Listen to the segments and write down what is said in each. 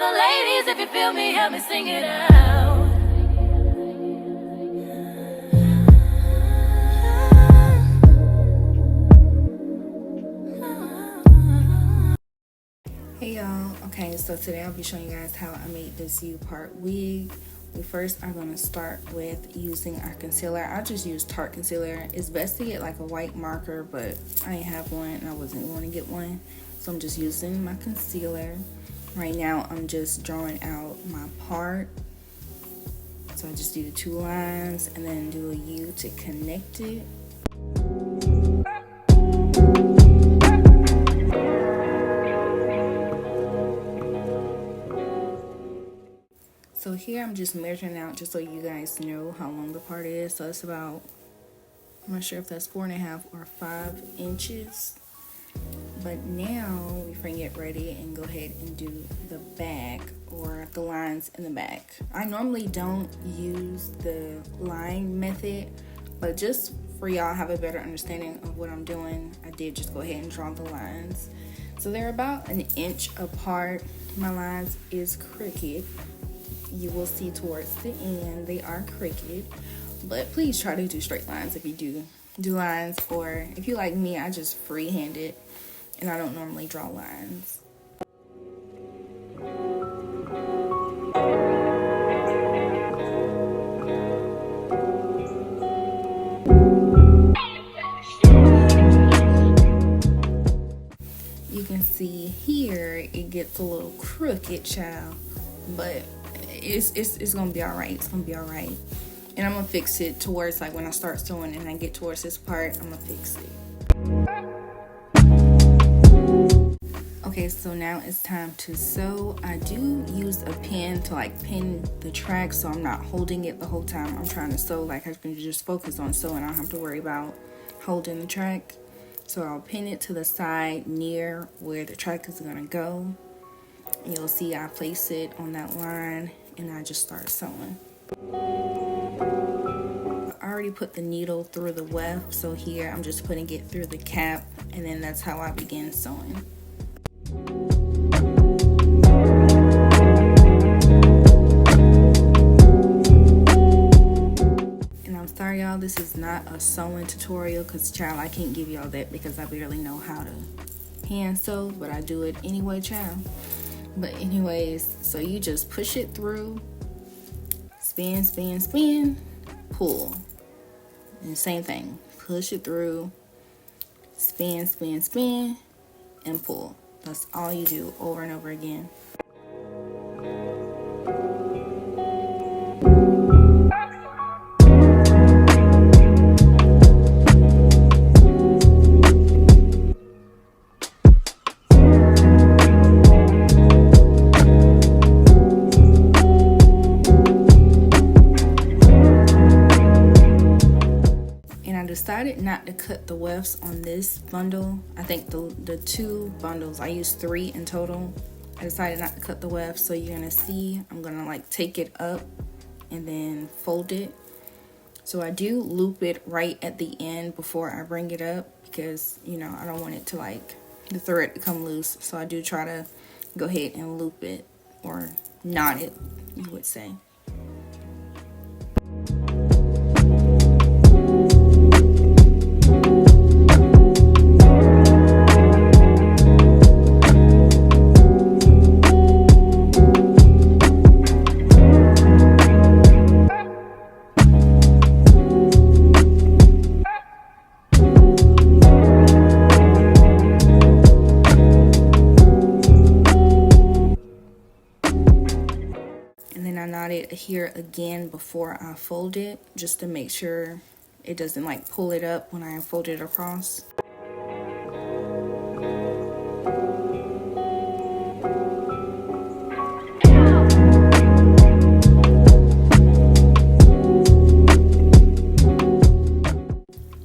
the ladies, if you feel me, help me sing it out. Hey y'all, okay, so today I'll be showing you guys how I made this U-part wig. We first are going to start with using our concealer. I just use Tarte concealer. It's best to get like a white marker, but I ain't have one and I wasn't going to get one, so I'm just using my concealer. Right now I'm just drawing out my part, so I just do the 2 lines and then do a U to connect it. So here I'm just measuring out just so you guys know how long the part is. So it's about, I'm not sure if that's 4.5 or 5 inches. But now we can get ready and go ahead and do the back, or the lines in the back. I normally don't use the line method, but just for y'all have a better understanding of what I'm doing, I did just go ahead and draw the lines. So they're about 1 inch apart. My lines is crooked. You will see towards the end they are crooked, but please try to do straight lines if you do lines, or if you like me, I just freehand it and I don't normally draw lines. You can see here it gets a little crooked, child, but it's gonna be all right. It's gonna be all right, and I'm gonna fix it towards, like, when I start sewing and I get towards this part, I'm gonna fix it. Okay, so now it's time to sew. I do use a pin to like pin the track, so I'm not holding it the whole time I'm trying to sew. Like, I can just focus on sewing. I don't have to worry about holding the track. So I'll pin it to the side near where the track is gonna go. You'll see I place it on that line and I just start sewing. I already put the needle through the weft, so here I'm just putting it through the cap, and then that's how I begin sewing. And I'm sorry y'all, this is not a sewing tutorial, because child, I can't give y'all that because I barely know how to hand sew, but I do it anyway, child. But anyways, so you just push it through, spin, spin, spin, pull. And same thing, push it through, spin, spin, spin, and pull. That's all you do over and over again. Decided not to cut the wefts on this bundle. I think the 2 bundles, I used 3 in total. I decided not to cut the wefts, so you're gonna see I'm gonna like take it up and then fold it. So I do loop it right at the end before I bring it up, because you know I don't want it to, like, the thread to come loose. So I do try to go ahead and loop it, or knot it, you would say. It here again before I fold it, just to make sure it doesn't like pull it up when I fold it across.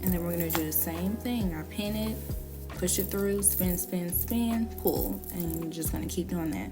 And then we're gonna do the same thing. I pin it, push it through, spin, spin, spin, pull, and you're just gonna keep doing that.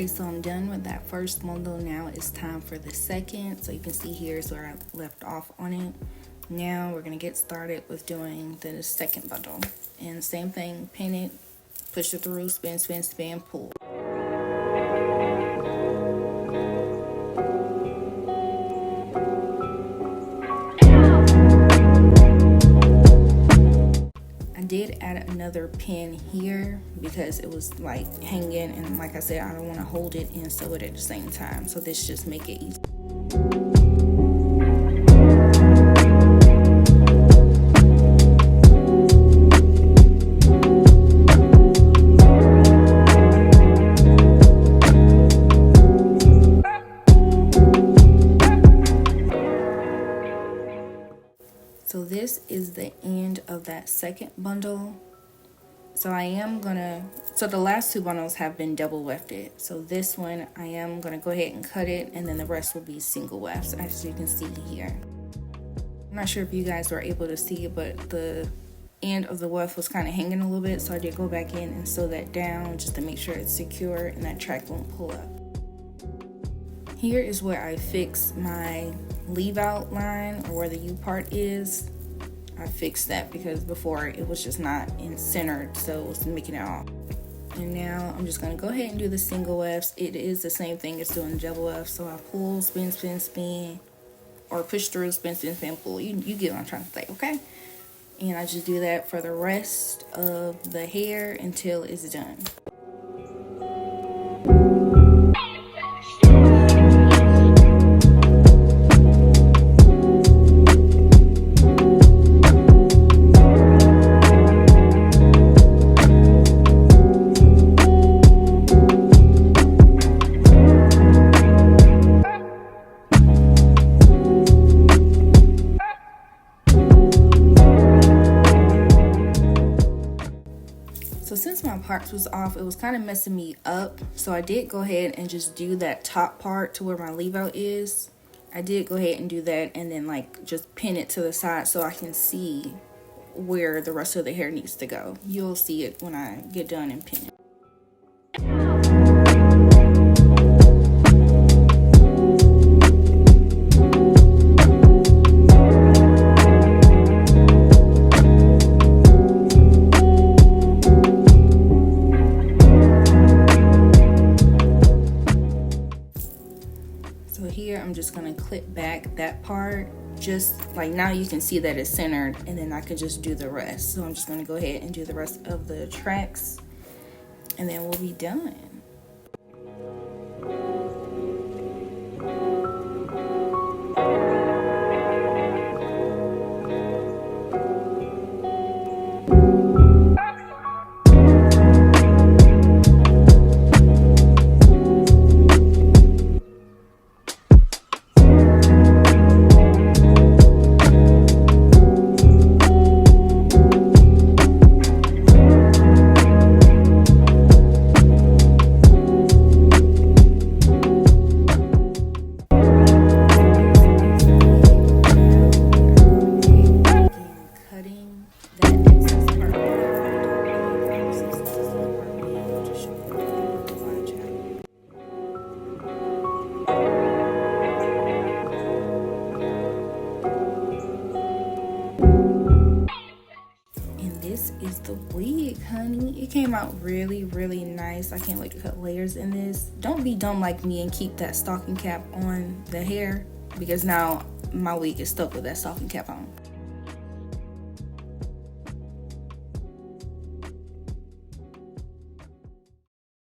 Okay, so I'm done with that first bundle. Now it's time for the second. So you can see here's where I left off on it. Now we're gonna get started with doing the second bundle. And same thing, pin it, push it through, spin, spin, spin, pull. I did add another pin here because it was like hanging, and like I said, I don't want to hold it and sew it at the same time, so this just make it easy. So this is the end of that second bundle. So so the last two bundles have been double wefted. So this one, I am gonna go ahead and cut it, and then the rest will be single wefts, as you can see here. I'm not sure if you guys were able to see it, but the end of the weft was kind of hanging a little bit, so I did go back in and sew that down just to make sure it's secure and that track won't pull up. Here is where I fix my leave out line, or where the U part is. I fixed that because before it was just not in centered, so it was making it off. And now I'm just going to go ahead and do the single wefts. It is the same thing as doing double wefts. So I pull, spin, spin, spin, or push through, spin, spin, spin, pull. You get what I'm trying to say, okay? And I just do that for the rest of the hair until it's done. So since my parts was off, it was kind of messing me up. So I did go ahead and just do that top part to where my leave out is. I did go ahead and do that, and then like just pin it to the side so I can see where the rest of the hair needs to go. You'll see it when I get done and pin it. So here I'm just gonna clip back that part, just like now you can see that it's centered, and then I can just do the rest. So I'm just gonna go ahead and do the rest of the tracks, and then we'll be done. This is the wig, honey. It came out really, really nice. I can't wait to cut layers in this. Don't be dumb like me and keep that stocking cap on the hair, because now my wig is stuck with that stocking cap on.